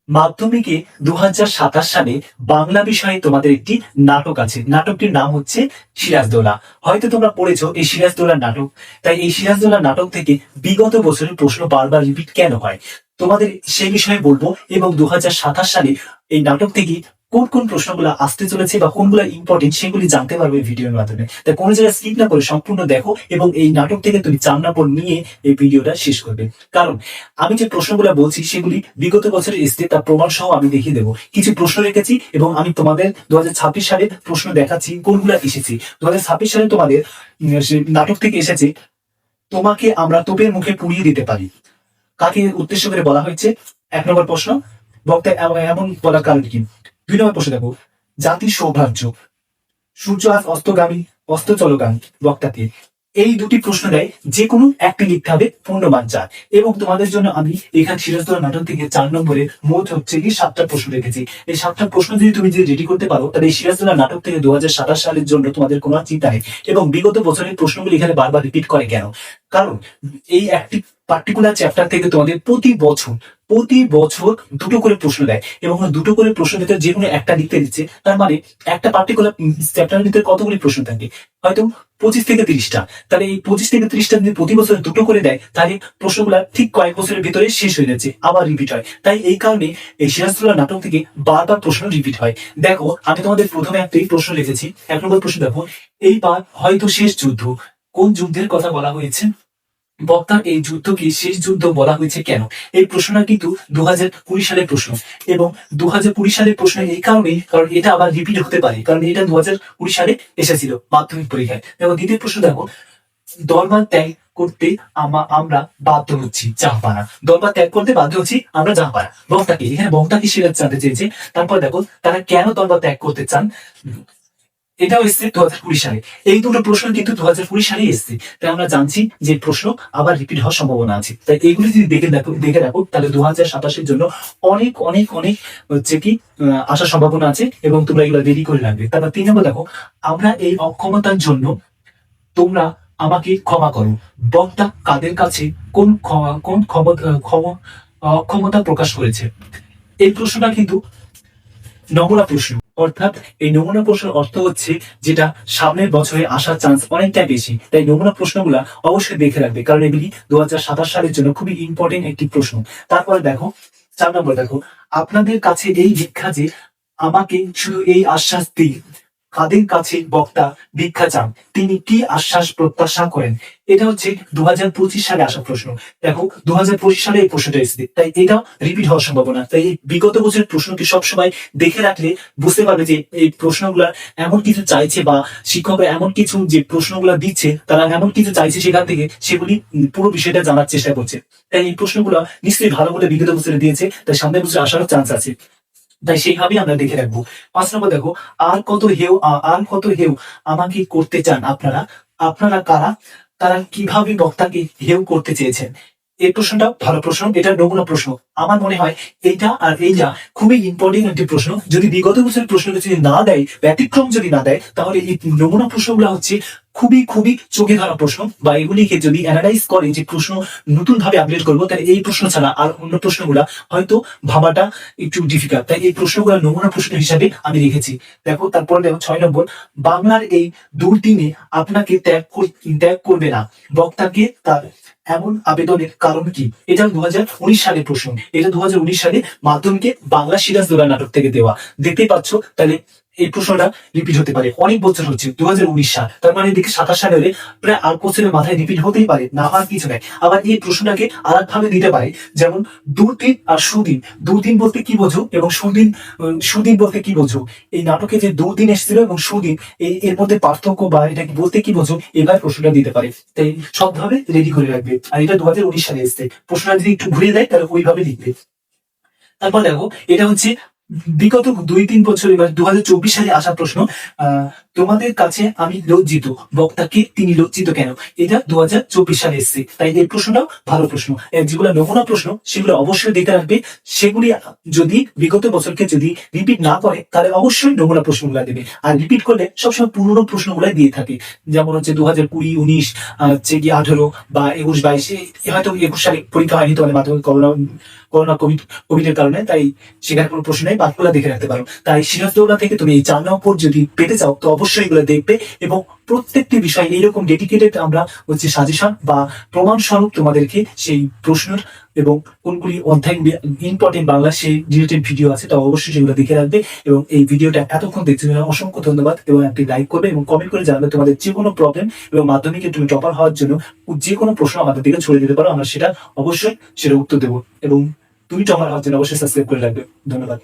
মাধ্যমিকে 2027 সালে বাংলা বিষয়ে তোমাদের একটি নাটক আছে। নাটকটির নাম হচ্ছে সিরাজদৌল্লা। হয়তো তোমরা পড়েছো এই সিরাজদৌল্লা নাটক। তাই এই সিরাজদৌল্লা নাটক থেকে বিগত বছরের প্রশ্ন বারবার রিপিট কেন হয়, তোমাদের সেই বিষয়ে বলবো। এবং 2027 সালে এই নাটক থেকে কোন কোন প্রশ্নগুলো আসতে চলেছে বা কোনগুলো ইম্পর্টেন্ট সেগুলি জানতে পারবে এই ভিডিওর মাধ্যমে। তাই কোনো জায়গায় স্কিপ না করে সম্পূর্ণ দেখো এবং এই নাটক থেকে তুমি 4 নম্বর নিয়ে এই ভিডিওটা শেষ করবে। কারণ আমি যে প্রশ্নগুলো বলছি সেগুলি বিগত বছরের এসছে, তার প্রমাণ সহ আমি দেখিয়ে দেবো। কিছু প্রশ্ন রেখেছি এবং আমি তোমাদের 2026 সালের প্রশ্ন দেখাচ্ছি কোনগুলো এসেছে। 2026 সালে তোমাদের নাটক থেকে এসেছে, তোমাকে আমরা তোপের মুখে পুড়িয়ে দিতে পারি। কাকে উদ্দেশ্য করে বলা হয়েছে? 1 নম্বর প্রশ্ন, বক্তা এমন বলার কারণ কি। 2 নম্বর প্রশ্ন দেখো, জাতির সৌভাগ্য, সূর্য আজ অস্তগামী অস্তচলগামী বক্তাকে। এই দুটি প্রশ্ন দেয়, যে কোনো একটা লিখতে হবে পূর্ণমান 4। এবং তোমাদের জন্য আমি এখানে সিরাজদৌল্লা নাটক থেকে 4 নম্বরে মোট হচ্ছে কি 7টা প্রশ্ন রেখেছি। এই 7টা প্রশ্ন যদি তুমি রেডি করতে পারো, তাহলে এই সিরাজদৌল্লা নাটক থেকে 2027 সালের জন্য তোমাদের কোনো চিন্তা নেই। এবং বিগত বছরের প্রশ্নগুলি এখানে বারবার রিপিট করে কেন? কারণ এই একটি পার্টিকুলার চ্যাপ্টার থেকে তোমাদের প্রতি বছর দুটো করে প্রশ্ন দেয় এবং দুটো করে প্রশ্ন দিতে যে কোনো একটা লিখতে দিচ্ছে। তার মানে একটা পার্টিকুলার চ্যাপ্টারের ভিতরে কতগুলি প্রশ্ন থাকে? হয়তো 25 থেকে 30টা। তাহলে এই 25 থেকে 30টা যদি প্রতি বছর দুটো করে দেয়, তাহলে প্রশ্নগুলা ঠিক কয়েক বছরের ভিতরে শেষ হয়ে যাচ্ছে, আবার রিপিট হয়। তাই এই কারণে এই সিরাজদৌল্লা নাটক থেকে বারবার প্রশ্ন রিপিট হয়। দেখো, আমি তোমাদের প্রথমে একটা প্রশ্ন লিখেছি। 1 নম্বর প্রশ্ন দেখো, এইবার হয়তো শেষ যুদ্ধ। কোন যুদ্ধের কথা বলা হয়েছে? বক্তার এই যুদ্ধকে শেষ যুদ্ধ বলা হয়েছে কেন? এই প্রশ্নটা কিন্তু 2020 সালের প্রশ্ন। এবং 2020 সালের প্রশ্ন এই কারণেই, কারণ এটা আবার রিপিট হতে পারে, কারণ এটা 2020 সালে এসেছিল মাধ্যমিক পরীক্ষায়। এবং দ্বিতীয় প্রশ্ন দেখো, দরবার ত্যাগ করতে আমরা বাধ্য হচ্ছি জাহাপানা। দরবার ত্যাগ করতে বাধ্য হচ্ছি আমরা জাহাপানা। বক্তাকে, এখানে বক্তাকে সেটা জানতে চেয়েছে। তারপর দেখো, তারা কেন দরবার ত্যাগ করতে চান, এটাও এসছে 2020 সালে। এই দুটো প্রশ্ন কিন্তু 2020 সালে এসছে। তাই আমরা জানছি যে প্রশ্ন আবার রিপিট হওয়ার সম্ভাবনা আছে। তাই এইগুলি যদি দেখে রাখো, তাহলে 2027 জন্য অনেক অনেক অনেক হচ্ছে কি আসার সম্ভাবনা আছে এবং তোমরা এগুলো রেডি করে রাখবে। তারপর 3 নম্বর দেখো, আমরা এই অক্ষমতার জন্য তোমরা আমাকে ক্ষমা করো। বক্তা কাদের কাছে কোন অক্ষমতা প্রকাশ করেছে? এই প্রশ্নটা কিন্তু নমুনা প্রশ্ন। অর্থাৎ এই নমুনা প্রশ্নের অর্থ হচ্ছে যেটা সামনের বছরে আসার চান্স অনেকটা বেশি। তাই নমুনা প্রশ্নগুলা অবশ্যই দেখে রাখবে, কারণ এগুলি 2027 সালের জন্য খুবই ইম্পর্টেন্ট একটি প্রশ্ন। তারপরে দেখো 4 নম্বর দেখো, আপনাদের কাছে এই ভিক্ষা যে আমাকে শুধু এই আশ্বাস দিই। কাদের কাছে বক্তা ভিক্ষা চান, তিনি কি আশ্বাস প্রত্যাশা করেন? এটা হচ্ছে 2025 সালে আসা প্রশ্ন। দেখো 2025 সালে এই প্রশ্নটা এসেছে, তাই এটা রিপিট হওয়ার সম্ভাবনা। তাই এই বিগত বছরের প্রশ্নকে সবসময় দেখে রাখলে বুঝতে পারবে যে এই প্রশ্নগুলা এমন কিছু চাইছে, বা শিক্ষকরা এমন কিছু যে প্রশ্নগুলা দিচ্ছে, তারা এমন কিছু চাইছে সেখান থেকে সেগুলি পুরো বিষয়টা জানার চেষ্টা করছে। তাই এই প্রশ্নগুলো নিশ্চয়ই ভালো করে বিগত বছরে দিয়েছে, তাই সামনের বছর আসারও চান্স আছে। তাই সেইভাবেই আমরা দেখে রাখবো। 5 নম্বর দেখো, আর কত হেউ আমাকে করতে চান আপনারা? আপনারা কারা? তারা কিভাবে বক্তাকে হেউ করতে চেয়েছেন? এই প্রশ্নটা ভালো প্রশ্ন, এটা নমুনা প্রশ্ন। আমার মনে হয় এইটা আর এইটা খুবই ইম্পর্টেন্ট একটি প্রশ্ন। যদি বিগত বছরের প্রশ্নটা যদি না দেয়, ব্যতিক্রম যদি না দেয়, তাহলে এই নমুনা প্রশ্নগুলো হচ্ছে খুবই খুবই চোখে ধরা প্রশ্ন। বা এগুলিকে যদি অ্যানালাইজ করে যে প্রশ্ন নতুন ভাবে আপডেট করবো, তাহলে এই প্রশ্ন ছাড়া আর অন্য প্রশ্নগুলা হয়তো ভাবাটা একটু ডিফিকাল্ট। তাই এই প্রশ্নগুলো নমুনা প্রশ্ন হিসাবে আমি রেখেছি। দেখো তারপরে দেখো 6 নম্বর, বাংলার এই দুর্দিনে আপনাকে ত্যাগ করবে না বক্তাকে তার এমন আবেদনের কারণ কি? এটা 2019 সালের প্রশ্ন। এটা 2019 সালে মাধ্যমিকে বাংলা সিরাজদৌল্লা নাটক থেকে দেওয়া। দেখতেই পাচ্ছ, তাহলে এই প্রশ্নটা রিপিট হতে পারে। অনেক বছর হচ্ছে 2019 সাল, তার মানে এদিকে 27 সালে হলে প্রায় 8 বছরের মাথায় রিপিট হতেই পারে, না হওয়ার কিছু নাই। আবার এই প্রশ্নটাকে আর ভাবে দিতে পারে, যেমন দুদিন আর সুদিন। দুদিন বলতে কি বোঝো এবং সুদিন বলতে কি বোঝো? এই নাটকে যে দুদিন এসেছিল এবং সুদিন, এর মধ্যে পার্থক্য বা এটা বলতে কি বোঝো, এবার প্রশ্নটা দিতে পারে। তাই সবভাবে রেডি করে রাখবে। আর এটা 2019 সালে এসছে। প্রশ্নটা যদি একটু ঘুরিয়ে দেয়, তাহলে ওইভাবে লিখবে। তারপর দেখো, এটা হচ্ছে বিগত 2-3 বছর, এবার 2024 সালে আসা প্রশ্ন। তোমাদের কাছে আমি লজ্জিত, বক্তাকে তিনি লজ্জিত কেন? এটা 2024 সালে এসছে, তাই এই প্রশ্নটাও ভালো প্রশ্ন। যেগুলো নমুনা প্রশ্ন সেগুলো অবশ্যই দেখে রাখবে। সেগুলি যদি বিগত বছরকে যদি রিপিট না করে তাহলে অবশ্যই নমুনা প্রশ্নগুলো দেবে। আর রিপিট করলে সবসময় পুরনো প্রশ্নগুলাই দিয়ে থাকে। যেমন হচ্ছে 2020, 19, হচ্ছে কি 18 বা 21, 22, হয়তো 21 সালে পরীক্ষা হয়নি তোমাদের মাধ্যমিক করোনা করোনা কোভিড এর কারণে, তাই সেখানে কোনো প্রশ্ন নেই, বাকিগুলো দেখে রাখতে পারো। তাই সিরাজদৌল্লা থেকে তুমি এই 4 নম্বর যদি পেতে চাও তো অবশ্যই এগুলো দেখবে, এবং প্রত্যেকটি বিষয় এইরকম ডেডিকেটেড আমরা হচ্ছে সাজেশন বা প্রমাণ স্বরূপ তোমাদেরকে সেই প্রশ্নের এবং কোনগুলি অধ্যায় ইম্পর্টেন্ট বাংলা সেই রিলেটেড ভিডিও আছে, তো অবশ্যই সেগুলো দেখে রাখবে। এবং এই ভিডিওটা এতক্ষণ দেখতে অসংখ্য ধন্যবাদ, এবং একটি লাইক করবে এবং কমেন্ট করে জানাবে তোমাদের যে কোনো প্রবলেম, এবং মাধ্যমিকে তুমি টপার হওয়ার জন্য যে কোনো প্রশ্ন আমাদের দিকে ছড়িয়ে দিতে পারো, আমরা সেটা অবশ্যই সেটা উত্তর দেবো। এবং তুমি টপার হওয়ার জন্য অবশ্যই সাবস্ক্রাইব করে রাখবে। ধন্যবাদ।